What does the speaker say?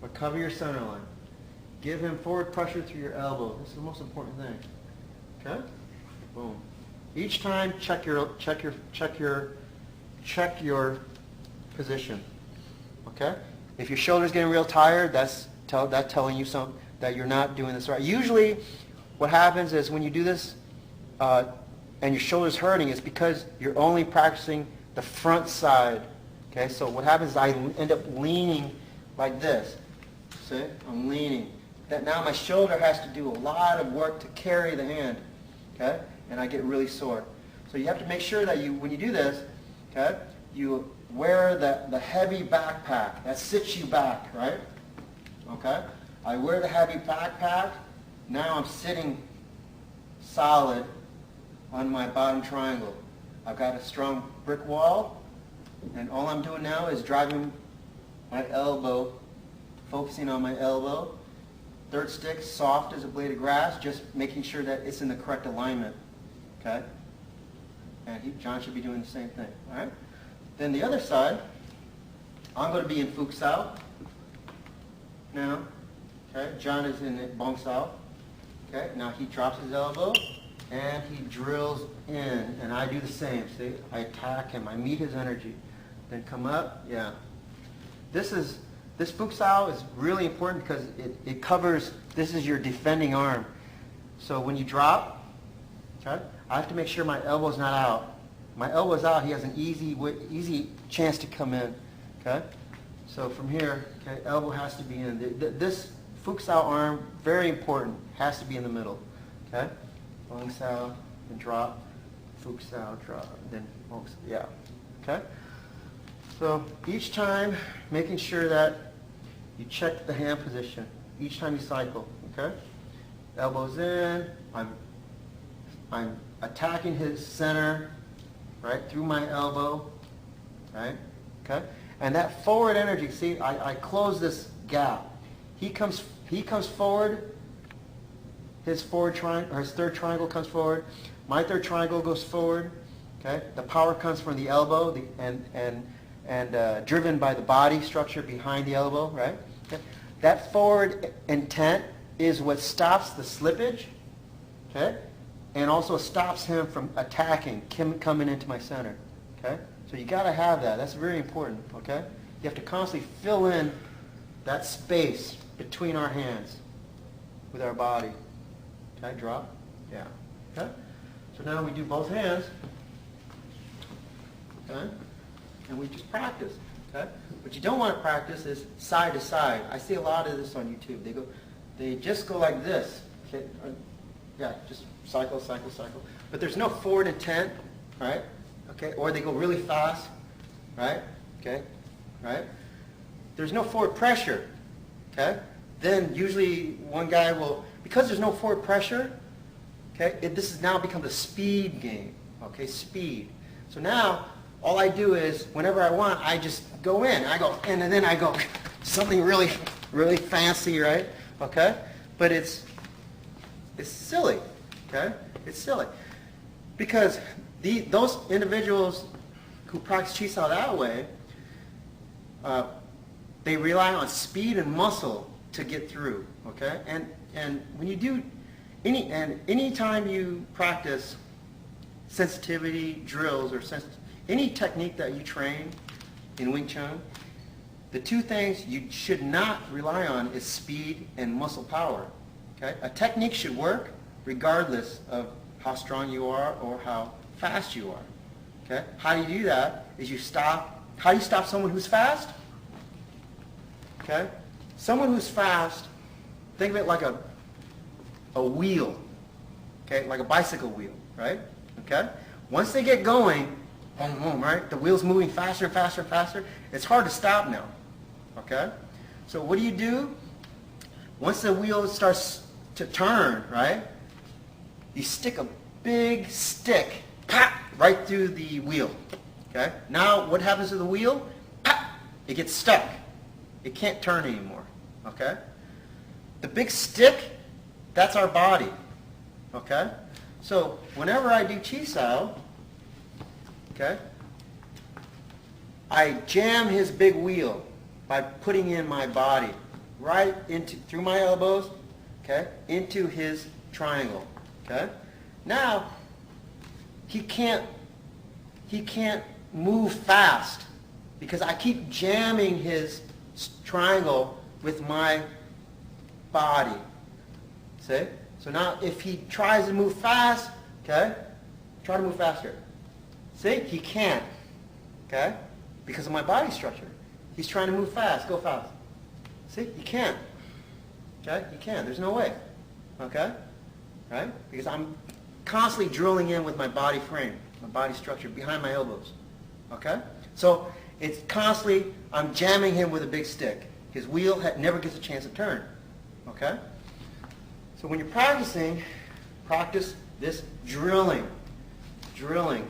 but cover your center line. Give him forward pressure through your elbow. This is the most important thing. Okay? Boom. Each time, check your position. Okay? If your shoulder's getting real tired, that's telling you something that you're not doing this right. Usually, what happens is when you do this and your shoulder's hurting, it's because you're only practicing the front side. Okay? So what happens is I end up leaning like this. See? I'm leaning. That now my shoulder has to do a lot of work to carry the hand. Okay? And I get really sore. So you have to make sure that when you do this, okay, you wear the heavy backpack. That sits you back, right? Okay? I wear the heavy backpack. Now I'm sitting solid on my bottom triangle. I've got a strong brick wall, and all I'm doing now is driving my elbow, focusing on my elbow. Third stick, soft as a blade of grass, just making sure that it's in the correct alignment. Okay? And John should be doing the same thing. All right? Then the other side, I'm going to be in Fuku Sao now. Okay? John is in Bong Sao. Okay? Now he drops his elbow and he drills in, and I do the same. See? I attack him. I meet his energy. Then come up. Yeah. This Fuku Sao is really important because it covers, this is your defending arm. So when you drop, okay, I have to make sure my elbow's not out. My elbow's out, he has an easy chance to come in. Okay? So from here, okay, elbow has to be in. This Fuku Sao arm, very important, has to be in the middle. Okay? Bong Sao, then drop, Fuku Sao, drop, then Bong Sao. Yeah. Okay? So each time, making sure that you check the hand position each time you cycle. Okay? Elbows in. I'm attacking his center, right, through my elbow, right? Okay? And that forward energy, see, I close this gap. He comes forward. His forward triangle, or his third triangle comes forward. My third triangle goes forward. Okay? The power comes from the elbow, and driven by the body structure behind the elbow, right? Okay? That forward intent is what stops the slippage, okay? And also stops him from attacking, coming into my center, okay? So you got to have that. That's very important, okay? You have to constantly fill in that space between our hands with our body. Okay, drop? Yeah. Okay? So now we do both hands, okay? And we just practice, okay? What you don't want to practice is side to side. I see a lot of this on YouTube. They just go like this, okay? Yeah, just cycle, cycle, cycle. But there's no forward intent, right? Okay, or they go really fast, right? Okay, right? There's no forward pressure, okay? Then usually one guy will, because there's no forward pressure, okay, this has now become the speed game, okay, speed. So now, all I do is, whenever I want, I just go in. I go, and then I go something really, really fancy, right? Okay? But it's silly, okay? It's silly. Because those individuals who practice Chi Sao that way, they rely on speed and muscle to get through, okay? And when you do, any time you practice sensitivity drills or any technique that you train in Wing Chun, the two things you should not rely on is speed and muscle power. Okay? A technique should work regardless of how strong you are or how fast you are. Okay? How do you do that is you stop. How do you stop someone who's fast? Okay? Someone who's fast, think of it like a wheel. Okay? Like a bicycle wheel, right? Okay? Once they get going, boom, boom, right? The wheel's moving faster and faster and faster. It's hard to stop now. Okay? So what do? Once the wheel starts to turn, right? You stick a big stick, pop, right through the wheel. Okay? Now what happens to the wheel? Pop! It gets stuck. It can't turn anymore. Okay? The big stick, that's our body. Okay? So whenever I do Chi Sao, okay, I jam his big wheel by putting in my body right into, through my elbows, okay, into his triangle, okay? Now, he can't move fast because I keep jamming his triangle with my body. See? So now if he tries to move fast, okay, try to move faster. See? He can't, okay, because of my body structure. He's trying to move fast. Go fast. See? He can't. Okay? He can't. There's no way. Okay? Right? Because I'm constantly drilling in with my body frame, my body structure behind my elbows. Okay? So it's constantly, I'm jamming him with a big stick. His wheel never gets a chance to turn. Okay? So when you're practicing, practice this drilling. Drilling.